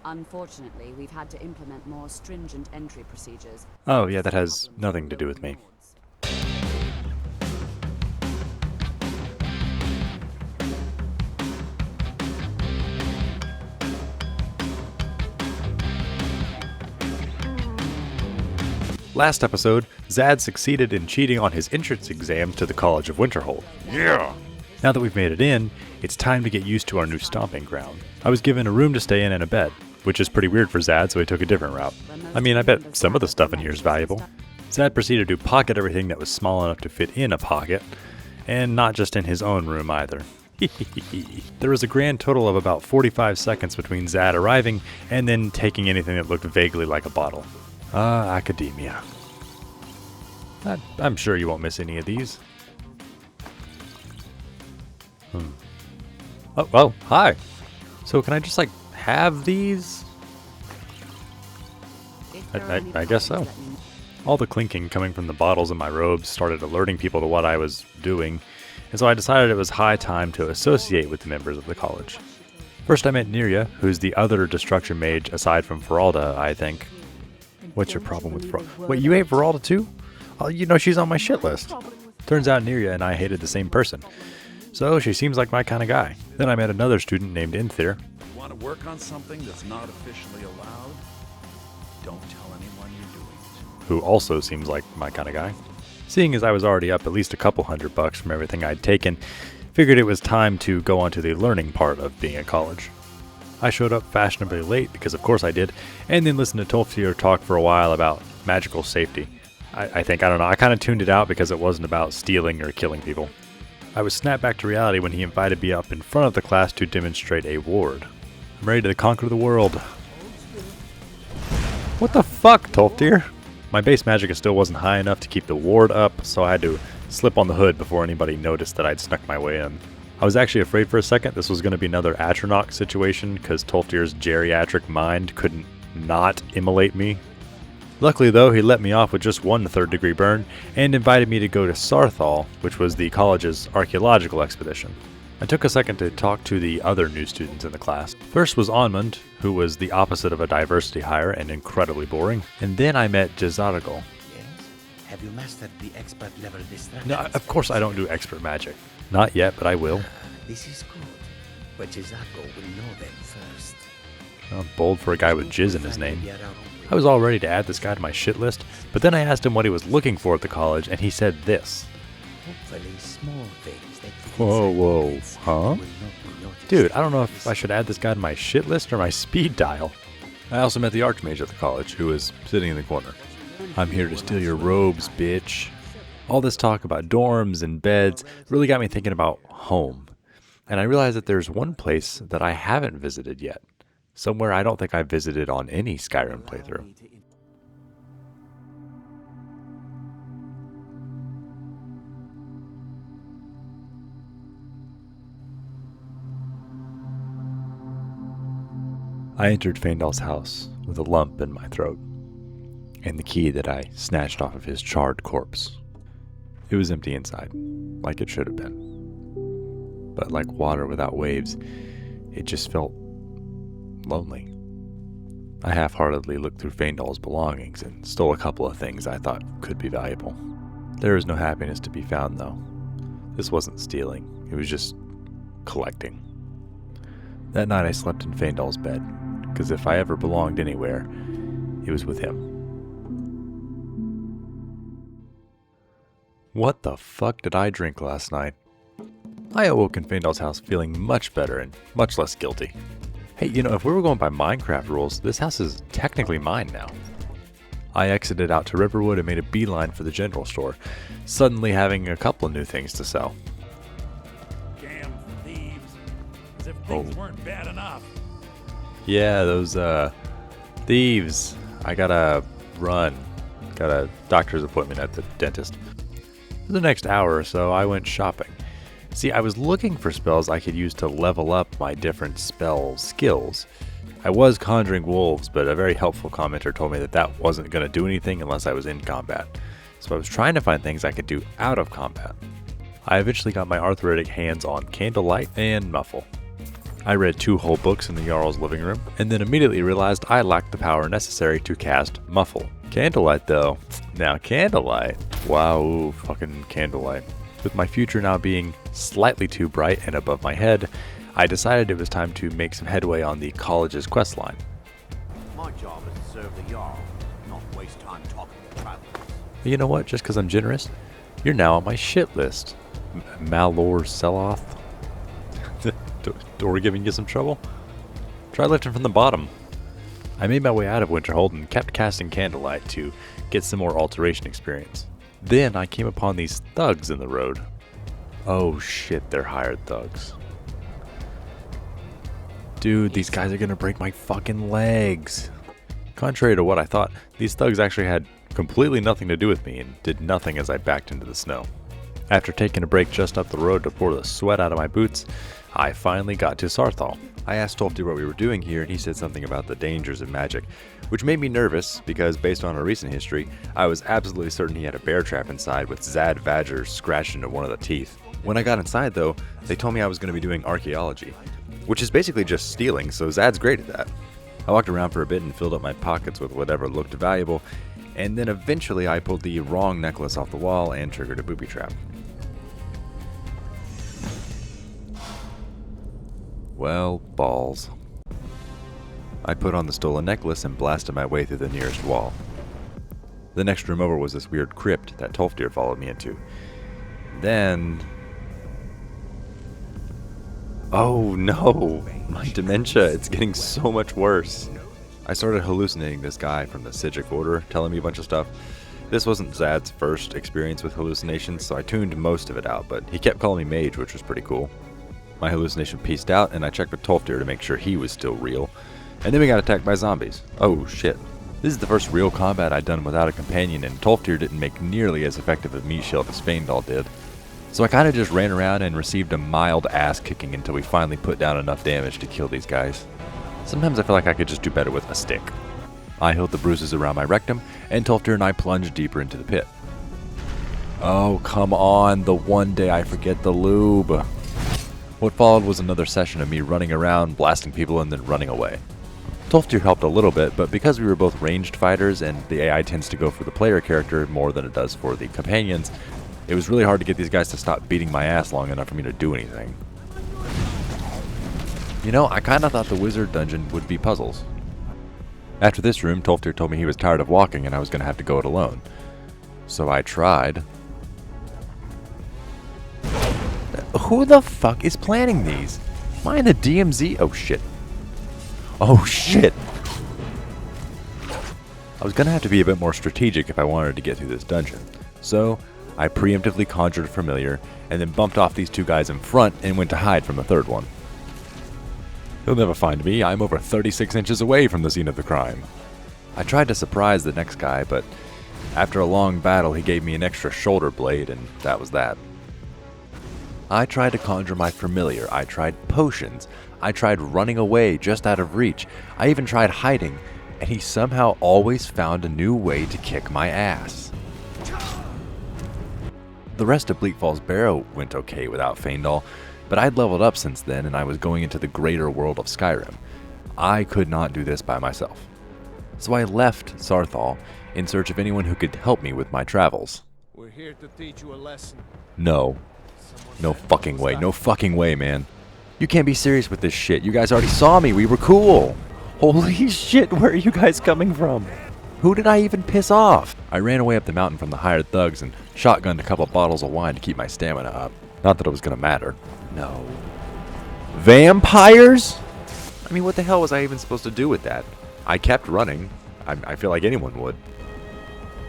Unfortunately, we've had to implement more stringent entry procedures. Oh yeah, that has nothing to do with me. Last episode, Zad succeeded in cheating on his entrance exam to the College of Winterhold. Yeah! Now that we've made it in, it's time to get used to our new stomping ground. I was given a room to stay in and a bed, which is pretty weird for Zad, so he took a different route. I mean, I bet some of the stuff in here is valuable. Zad proceeded to pocket everything that was small enough to fit in a pocket, and not just in his own room either. There was a grand total of about 45 seconds between Zad arriving and then taking anything that looked vaguely like a bottle. Academia. I'm sure you won't miss any of these. Oh, well, hi. So can I just, have these? I guess so. All the clinking coming from the bottles in my robes started alerting people to what I was doing, and so I decided it was high time to associate with the members of the college. First I met Nirya, who's the other destruction mage aside from Feralda, I think. What's your problem with Feralda? Wait, you hate Feralda too? Oh, you know she's on my shit list. Turns out Nirya and I hated the same person. So she seems like my kind of guy. Then I met another student named Inthir. Want to work on something that's not officially allowed? Don't tell anyone you're doing it. Who also seems like my kind of guy. Seeing as I was already up at least a couple $100 from everything I'd taken, figured it was time to go on to the learning part of being at college. I showed up fashionably late, because of course I did, and then listened to Tolfir talk for a while about magical safety. I don't know, I kind of tuned it out because it wasn't about stealing or killing people. I was snapped back to reality when he invited me up in front of the class to demonstrate a ward. I'm ready to conquer the world. What the fuck, Tolfir? My base magic still wasn't high enough to keep the ward up, so I had to slip on the hood before anybody noticed that I'd snuck my way in. I was actually afraid for a second this was going to be another Atronach situation, because Tolfir's geriatric mind couldn't not immolate me. Luckily though, he let me off with just one third-degree burn, and invited me to go to Saarthal, which was the college's archaeological expedition. I took a second to talk to the other new students in the class. First was Onmund, who was the opposite of a diversity hire and incredibly boring, and then I met Jazargal. Yes? Have you mastered the expert level distraction? No, of course I don't do expert magic. Not yet, but I will. This is good, but Jazargal will know them first. Oh, bold for a guy with jizz in his name. I was all ready to add this guy to my shit list, but then I asked him what he was looking for at the college, and he said this. Hopefully small things that Whoa, huh? Dude, I don't know if I should add this guy to my shit list or my speed dial. I also met the Archmage at the college, who was sitting in the corner. I'm here to steal your robes, bitch. All this talk about dorms and beds really got me thinking about home. And I realized that there's one place that I haven't visited yet. Somewhere I don't think I've visited on any Skyrim playthrough. I entered Feindal's house with a lump in my throat, and the key that I snatched off of his charred corpse. It was empty inside, like it should have been. But like water without waves, it just felt lonely. I half-heartedly looked through Feindal's belongings and stole a couple of things I thought could be valuable. There was no happiness to be found, though. This wasn't stealing, it was just collecting. That night I slept in Feindal's bed, because if I ever belonged anywhere, it was with him. What the fuck did I drink last night? I awoke in Feindal's house feeling much better and much less guilty. Hey, if we were going by Minecraft rules, this house is technically mine now. I exited out to Riverwood and made a beeline for the general store, suddenly having a couple of new things to sell. Damn thieves. As if things weren't bad enough. Yeah, those, thieves. I gotta run. Got a doctor's appointment at the dentist. For the next hour or so, I went shopping. See, I was looking for spells I could use to level up my different spell skills. I was conjuring wolves, but a very helpful commenter told me that that wasn't going to do anything unless I was in combat. So I was trying to find things I could do out of combat. I eventually got my arthritic hands on Candlelight and Muffle. I read 2 whole books in the Jarl's living room, and then immediately realized I lacked the power necessary to cast Muffle. Candlelight though. Now candlelight. Wow, ooh, fucking candlelight. With my future now being slightly too bright and above my head, I decided it was time to make some headway on the college's quest line. My job is to serve the Jarl, not waste time talking to travelers. You know what? Just because I'm generous, you're now on my shit list. Malor Seloth. Are we giving you some trouble? Try lifting from the bottom. I made my way out of Winterhold and kept casting Candlelight to get some more alteration experience. Then I came upon these thugs in the road. Oh shit, they're hired thugs. Dude, these guys are gonna break my fucking legs. Contrary to what I thought, these thugs actually had completely nothing to do with me and did nothing as I backed into the snow. After taking a break just up the road to pour the sweat out of my boots, I finally got to Saarthal. I asked Tolfdir what we were doing here, and he said something about the dangers of magic, which made me nervous because based on our recent history, I was absolutely certain he had a bear trap inside with Zad Vajur scratched into one of the teeth. When I got inside though, they told me I was going to be doing archaeology, which is basically just stealing, so Zad's great at that. I walked around for a bit and filled up my pockets with whatever looked valuable, and then eventually I pulled the wrong necklace off the wall and triggered a booby trap. Well, balls. I put on the stolen necklace and blasted my way through the nearest wall. The next room over was this weird crypt that Tolfdir followed me into. Then... oh no! My dementia, it's getting so much worse. I started hallucinating this guy from the Sijic Order, telling me a bunch of stuff. This wasn't Zad's first experience with hallucinations, so I tuned most of it out, but he kept calling me Mage, which was pretty cool. My hallucination pieced out, and I checked with Tolfdir to make sure he was still real. And then we got attacked by zombies. Oh shit. This is the first real combat I'd done without a companion, and Tolfdir didn't make nearly as effective a meat shield as Feindal did. So I kinda just ran around and received a mild ass kicking until we finally put down enough damage to kill these guys. Sometimes I feel like I could just do better with a stick. I healed the bruises around my rectum, and Tolfdir and I plunged deeper into the pit. Oh, come on, the one day I forget the lube. What followed was another session of me running around, blasting people, and then running away. Tolfdir helped a little bit, but because we were both ranged fighters and the AI tends to go for the player character more than it does for the companions, it was really hard to get these guys to stop beating my ass long enough for me to do anything. You know, I kinda thought the wizard dungeon would be puzzles. After this room, Tolfdir told me he was tired of walking and I was gonna have to go it alone. So I tried. Who the fuck is planning these? Am I in the DMZ? Oh shit. Oh shit! I was gonna have to be a bit more strategic if I wanted to get through this dungeon. So, I preemptively conjured a familiar, and then bumped off these 2 guys in front and went to hide from the 3rd one. He'll never find me, I'm over 36 inches away from the scene of the crime. I tried to surprise the next guy, but after a long battle he gave me an extra shoulder blade, and that was that. I tried to conjure my familiar, I tried potions, I tried running away just out of reach, I even tried hiding, and he somehow always found a new way to kick my ass. The rest of Bleak Falls Barrow went okay without Feindal, but I'd leveled up since then and I was going into the greater world of Skyrim. I could not do this by myself. So I left Saarthal in search of anyone who could help me with my travels. We're here to teach you a lesson. No. No fucking way. No fucking way, man. You can't be serious with this shit. You guys already saw me. We were cool. Holy shit, where are you guys coming from? Who did I even piss off? I ran away up the mountain from the hired thugs and shotgunned a couple bottles of wine to keep my stamina up. Not that it was gonna matter. No. Vampires? I mean, what the hell was I even supposed to do with that? I kept running. I feel like anyone would.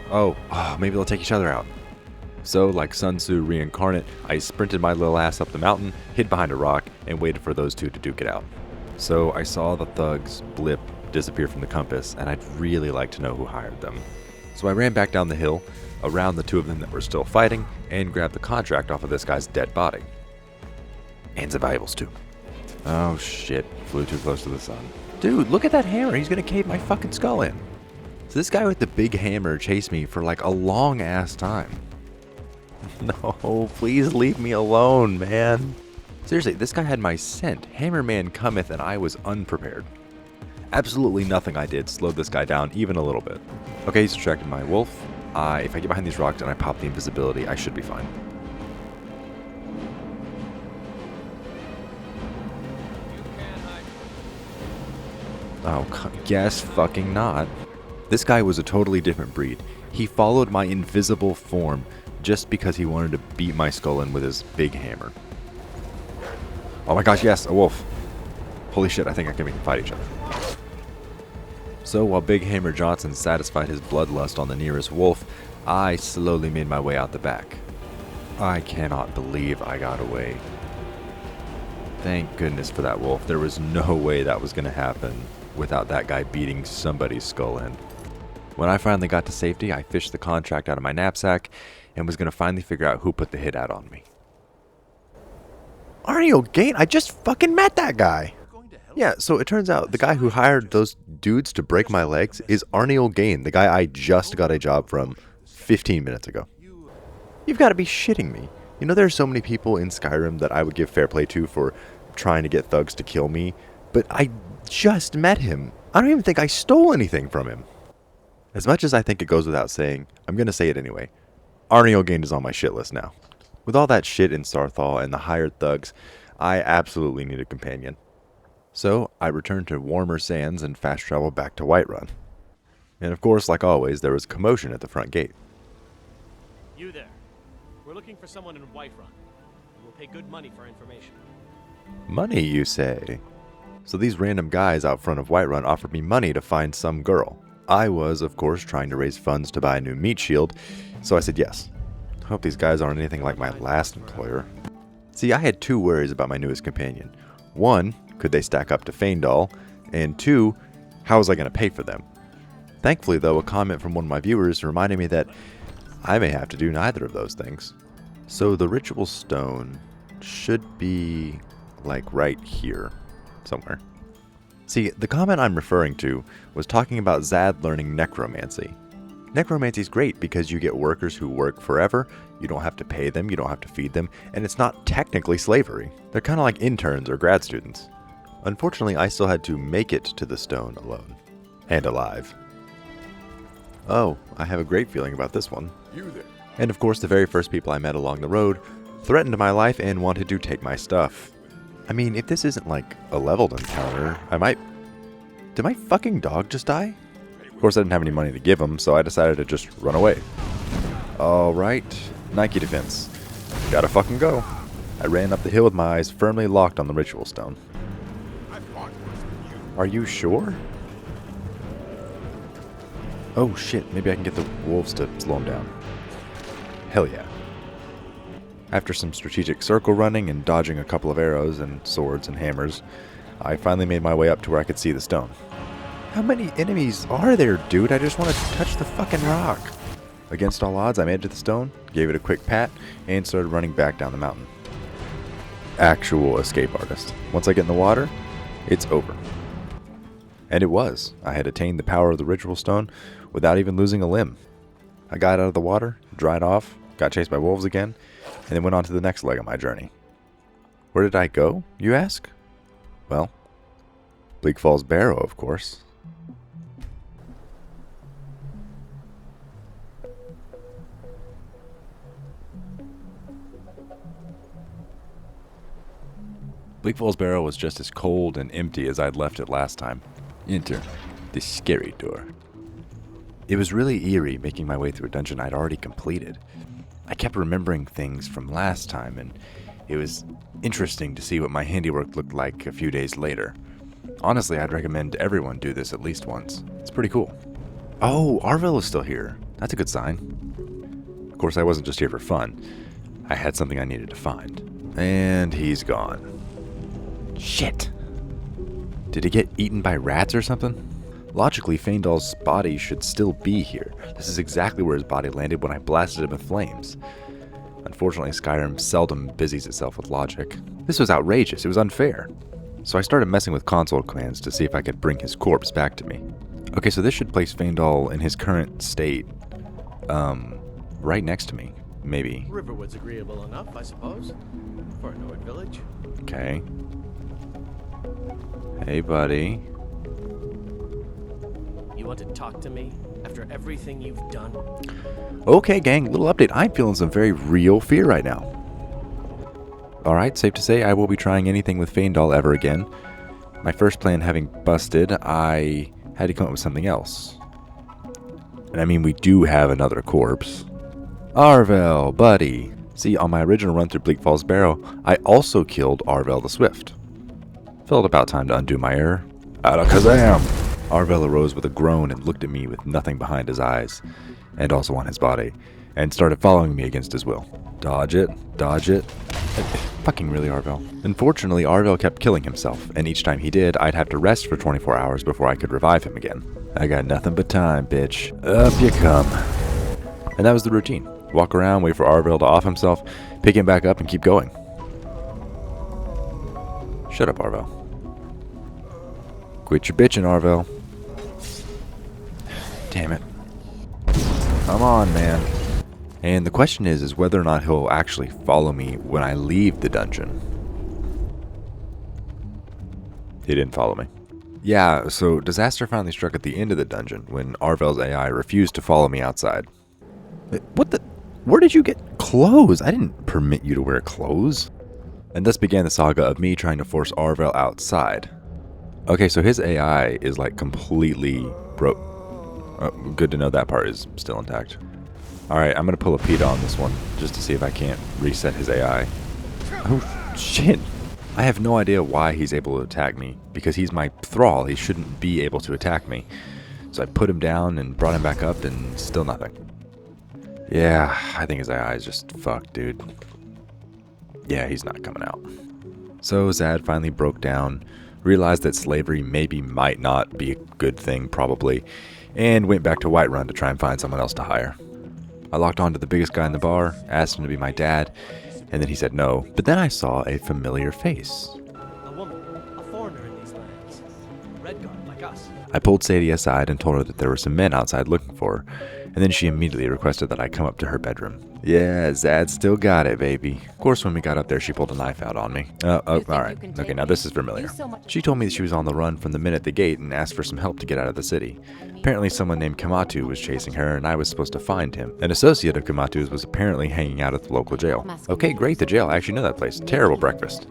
Oh, maybe they'll take each other out. So, like Sun Tzu reincarnate, I sprinted my little ass up the mountain, hid behind a rock, and waited for those 2 to duke it out. So I saw the thugs blip disappear from the compass, and I'd really like to know who hired them. So I ran back down the hill, around the 2 of them that were still fighting, and grabbed the contract off of this guy's dead body. And the valuables too. Oh shit, flew too close to the sun. Dude, look at that hammer, he's gonna cave my fucking skull in. So this guy with the big hammer chased me for like a long ass time. No, please leave me alone, man. Seriously, this guy had my scent. Hammerman cometh and I was unprepared. Absolutely nothing I did slowed this guy down even a little bit. Okay, he's distracted my wolf. If I get behind these rocks and I pop the invisibility, I should be fine. Oh, guess fucking not. This guy was a totally different breed. He followed my invisible form just because he wanted to beat my skull in with his big hammer. Oh my gosh, yes, a wolf. Holy shit, I think I can make them fight each other. So while Big Hammer Johnson satisfied his bloodlust on the nearest wolf, I slowly made my way out the back. I cannot believe I got away. Thank goodness for that wolf. There was no way that was going to happen without that guy beating somebody's skull in. When I finally got to safety, I fished the contract out of my knapsack and was going to finally figure out who put the hit out on me. Arnie O'Gain? I just fucking met that guy! Yeah, so it turns out the guy who hired those dudes to break my legs is Arnie O'Gain, the guy I just got a job from 15 minutes ago. You've got to be shitting me. You know, there are so many people in Skyrim that I would give fair play to for trying to get thugs to kill me, but I just met him. I don't even think I stole anything from him. As much as I think it goes without saying, I'm going to say it anyway. Arnie O'Gain is on my shit list now. With all that shit in Saarthal and the hired thugs, I absolutely need a companion. So I returned to warmer sands and fast traveled back to Whiterun. And of course, like always, there was commotion at the front gate. You there. We're looking for someone in Whiterun. We'll pay good money for information. Money, you say? So these random guys out front of Whiterun offered me money to find some girl. I was, of course, trying to raise funds to buy a new meat shield, so I said yes. Hope these guys aren't anything like my last employer. See, I had two worries about my newest companion. One, could they stack up to Faendal? And two, how was I going to pay for them? Thankfully, though, a comment from one of my viewers reminded me that I may have to do neither of those things. So the ritual stone should be, like, right here somewhere. See, the comment I'm referring to was talking about Zad learning necromancy. Necromancy's great because you get workers who work forever, you don't have to pay them, you don't have to feed them, and it's not technically slavery. They're kind of like interns or grad students. Unfortunately, I still had to make it to the stone alone. And alive. Oh, I have a great feeling about this one. You there. And of course, the very first people I met along the road threatened my life and wanted to take my stuff. I mean, if this isn't like a leveled encounter, I might... Did my fucking dog just die? Of course, I didn't have any money to give him, so I decided to just run away. Alright, Nike defense. Gotta fucking go. I ran up the hill with my eyes firmly locked on the ritual stone. Are you sure? Oh shit, maybe I can get the wolves to slow them down. Hell yeah. After some strategic circle running and dodging a couple of arrows and swords and hammers, I finally made my way up to where I could see the stone. How many enemies are there, dude? I just want to touch the fucking rock. Against all odds, I made it to the stone, gave it a quick pat, and started running back down the mountain. Actual escape artist. Once I get in the water, it's over. And it was. I had attained the power of the ritual stone without even losing a limb. I got out of the water, dried off, got chased by wolves again, and then went on to the next leg of my journey. Where did I go, you ask? Well, Bleak Falls Barrow, of course. Bleak Falls Barrow was just as cold and empty as I'd left it last time. Enter the scary door. It was really eerie making my way through a dungeon I'd already completed. I kept remembering things from last time, and it was interesting to see what my handiwork looked like a few days later. Honestly, I'd recommend everyone do this at least once. It's pretty cool. Oh, Arvel is still here. That's a good sign. Of course, I wasn't just here for fun. I had something I needed to find. And he's gone. Shit. Did he get eaten by rats or something? Logically, Faendal's body should still be here. This is exactly where his body landed when I blasted him with flames. Unfortunately, Skyrim seldom busies itself with logic. This was outrageous. It was unfair. So I started messing with console commands to see if I could bring his corpse back to me. Okay, so this should place Faendal in his current state, right next to me. maybe. Riverwood's agreeable enough, I suppose, for a Nord village. Okay. Hey, buddy. You want to talk to me after everything you've done? Okay, gang, little update. I'm feeling some very real fear right now. Alright, safe to say I will be trying anything with Feindal ever again. My first plan having busted, I had to come up with something else. And I mean, we do have another corpse. Arvel, buddy. See, on my original run through Bleak Falls Barrow, I also killed Arvel the Swift. Felt about time to undo my error. Alakazam! Arvel arose with a groan and looked at me with nothing behind his eyes, and also on his body, and started following me against his will. Dodge it, dodge it. Fucking really, Arvel. Unfortunately, Arvel kept killing himself, and each time he did, I'd have to rest for 24 hours before I could revive him again. I got nothing but time, bitch. Up you come. And that was the routine. Walk around, wait for Arvel to off himself, pick him back up, and keep going. Shut up, Arvel. Quit your bitching, Arvel. Damn it. Come on, man. And the question is whether or not he'll actually follow me when I leave the dungeon. He didn't follow me. Yeah, so disaster finally struck at the end of the dungeon when Arvel's AI refused to follow me outside. What the? Where did you get clothes? I didn't permit you to wear clothes. And thus began the saga of me trying to force Arvel outside. Okay, so his AI is like completely broke. Oh, good to know that part is still intact. Alright, I'm going to pull a PETA on this one, just to see if I can't reset his AI. Oh, shit. I have no idea why he's able to attack me, because he's my thrall. He shouldn't be able to attack me. So I put him down and brought him back up, and still nothing. Yeah, I think his AI is just fucked, dude. Yeah, he's not coming out. So Zad finally broke down, realized that slavery maybe might not be a good thing, probably, and went back to Whiterun to try and find someone else to hire. I locked on to the biggest guy in the bar, asked him to be my dad, and then he said no. But then I saw a familiar face. A woman, a foreigner in these lands. Redguard, like us. I pulled Sadie aside and told her that there were some men outside looking for her, and then she immediately requested that I come up to her bedroom. Yeah, Zad still got it, baby. Of course, when we got up there, she pulled a knife out on me. Alright. Okay, now this is familiar. She told me that she was on the run from the men at the gate and asked for some help to get out of the city. Apparently, someone named Kamatu was chasing her, and I was supposed to find him. An associate of Kamatu's was apparently hanging out at the local jail. Okay, great, the jail. I actually know that place. Terrible breakfast.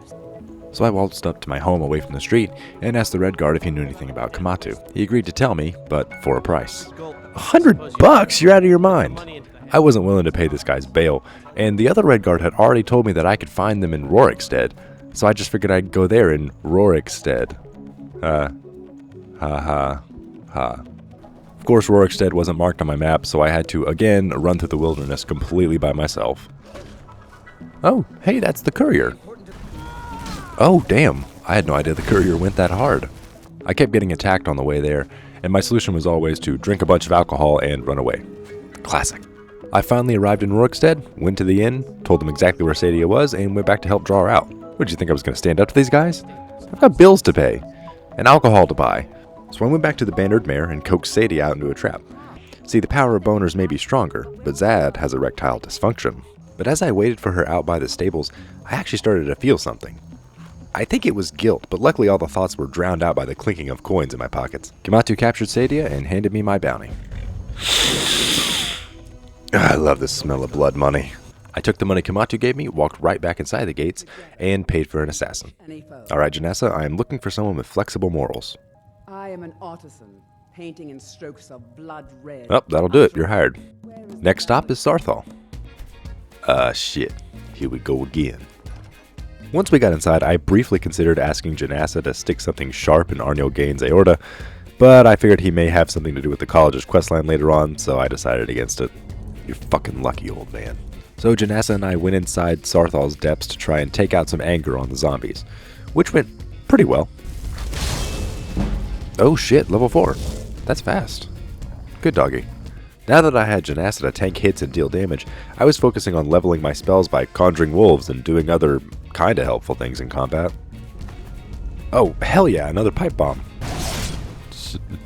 So I waltzed up to my home away from the street and asked the Red Guard if he knew anything about Kamatu. He agreed to tell me, but for a price. $100? You're out of your mind. I wasn't willing to pay this guy's bail, and the other Red Guard had already told me that I could find them in Rorikstead, so I just figured I'd go there in Rorikstead. Ha ha ha. Of course, Rorikstead wasn't marked on my map, so I had to, again, run through the wilderness completely by myself. Oh, hey, that's the courier. Oh, damn. I had no idea the courier went that hard. I kept getting attacked on the way there, and my solution was always to drink a bunch of alcohol and run away. Classic. I finally arrived in Rorikstead, went to the inn, told them exactly where Sadia was, and went back to help draw her out. What, did you think I was going to stand up to these guys? I've got bills to pay, and alcohol to buy. So I went back to the Bannered Mare and coaxed Sadie out into a trap. See, the power of boners may be stronger, but Zad has erectile dysfunction. But as I waited for her out by the stables, I actually started to feel something. I think it was guilt, but luckily all the thoughts were drowned out by the clinking of coins in my pockets. Kamatu captured Sadia and handed me my bounty. I love the smell of blood money. I took the money Kamatu gave me, walked right back inside the gates, and paid for an assassin. Alright, Janessa, I am looking for someone with flexible morals. I am an artisan, painting in strokes of blood red. Oh, that'll do it. You're hired. Next stop is Saarthal. Shit. Here we go again. Once we got inside, I briefly considered asking Janessa to stick something sharp in Arniel Gain's aorta, but I figured he may have something to do with the college's questline later on, so I decided against it. You're fucking lucky, old man. So Janessa and I went inside Saarthal's depths to try and take out some anger on the zombies, which went pretty well. Oh shit, level 4. That's fast. Good doggy. Now that I had Janessa to tank hits and deal damage, I was focusing on leveling my spells by conjuring wolves and doing other kinda helpful things in combat. Oh, hell yeah, another pipe bomb.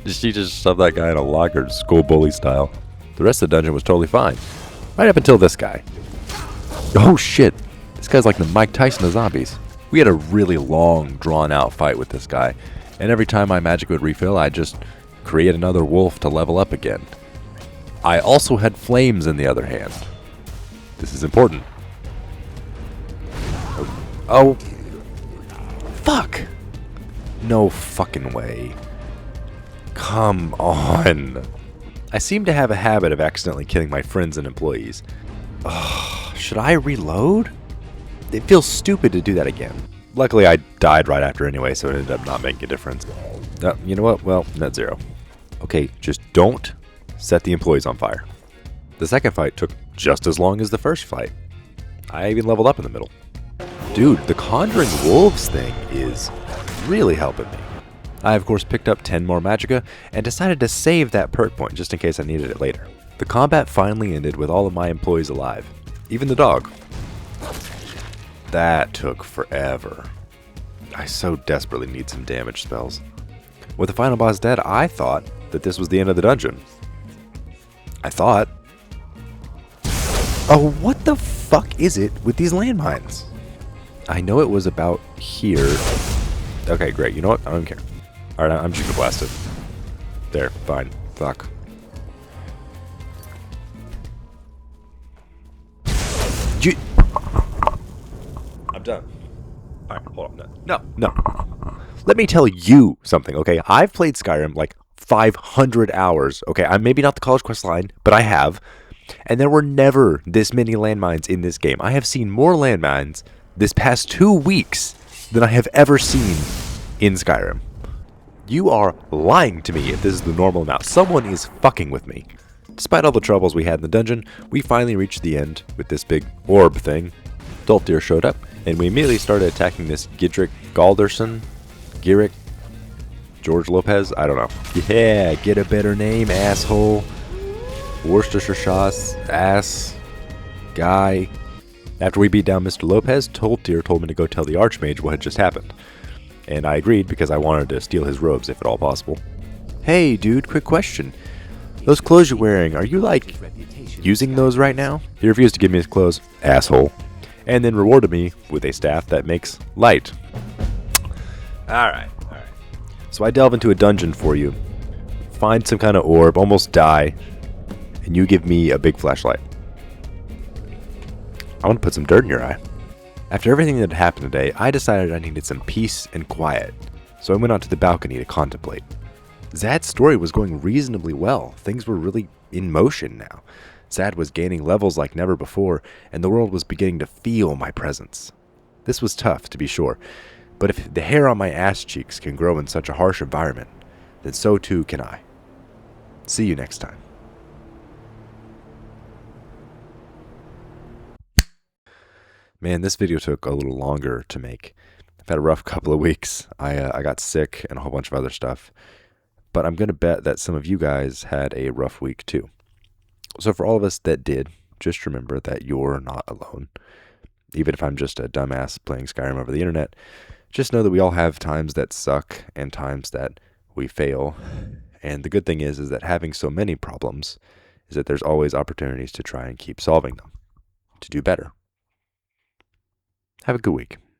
She just shoved that guy in a locker, school bully style. The rest of the dungeon was totally fine. Right up until this guy. Oh shit! This guy's like the Mike Tyson of zombies. We had a really long, drawn-out fight with this guy, and every time my magic would refill, I'd just create another wolf to level up again. I also had flames in the other hand. This is important. Oh. Fuck! No fucking way. Come on. I seem to have a habit of accidentally killing my friends and employees. Ugh, should I reload? It feels stupid to do that again. Luckily, I died right after anyway, so it ended up not making a difference. You know what? Well, net zero. Okay, just don't set the employees on fire. The second fight took just as long as the first fight. I even leveled up in the middle. Dude, the Conjuring Wolves thing is really helping me. I, of course, picked up 10 more magicka and decided to save that perk point just in case I needed it later. The combat finally ended with all of my employees alive, even the dog. That took forever. I so desperately need some damage spells. With the final boss dead, I thought that this was the end of the dungeon. I thought. Oh, what the fuck is it with these landmines? I know it was about here. Okay, great. You know what? I don't care. Alright, I'm just gonna blast it. There, fine. Fuck. I'm done. Alright, hold on. No. Let me tell you something, okay? I've played Skyrim like 500 hours, okay? I'm maybe not the college quest line, but I have. And there were never this many landmines in this game. I have seen more landmines this past 2 weeks than I have ever seen in Skyrim. You are lying to me if this is the normal amount. Someone is fucking with me. Despite all the troubles we had in the dungeon, we finally reached the end with this big orb thing. Doltir showed up, and we immediately started attacking this Gidrick Galderson. Girick? George Lopez? I don't know. Yeah, get a better name, asshole. Worcestershire sauce, ass, guy. After we beat down Mr. Lopez, Doltir told me to go tell the Archmage what had just happened. And I agreed because I wanted to steal his robes if at all possible. Hey dude, quick question. Those clothes you're wearing, are you like using those right now? He refused to give me his clothes, asshole. And then rewarded me with a staff that makes light. Alright. So I delve into a dungeon for you, find some kind of orb, almost die, and you give me a big flashlight. I want to put some dirt in your eye. After everything that had happened today, I decided I needed some peace and quiet, so I went out to the balcony to contemplate. Zad's story was going reasonably well. Things were really in motion now. Zad was gaining levels like never before, and the world was beginning to feel my presence. This was tough, to be sure, but if the hair on my ass cheeks can grow in such a harsh environment, then so too can I. See you next time. Man, this video took a little longer to make. I've had a rough couple of weeks. I got sick and a whole bunch of other stuff. But I'm going to bet that some of you guys had a rough week too. So for all of us that did, just remember that you're not alone. Even if I'm just a dumbass playing Skyrim over the internet, just know that we all have times that suck and times that we fail. And the good thing is that having so many problems is that there's always opportunities to try and keep solving them, to do better. Have a good week.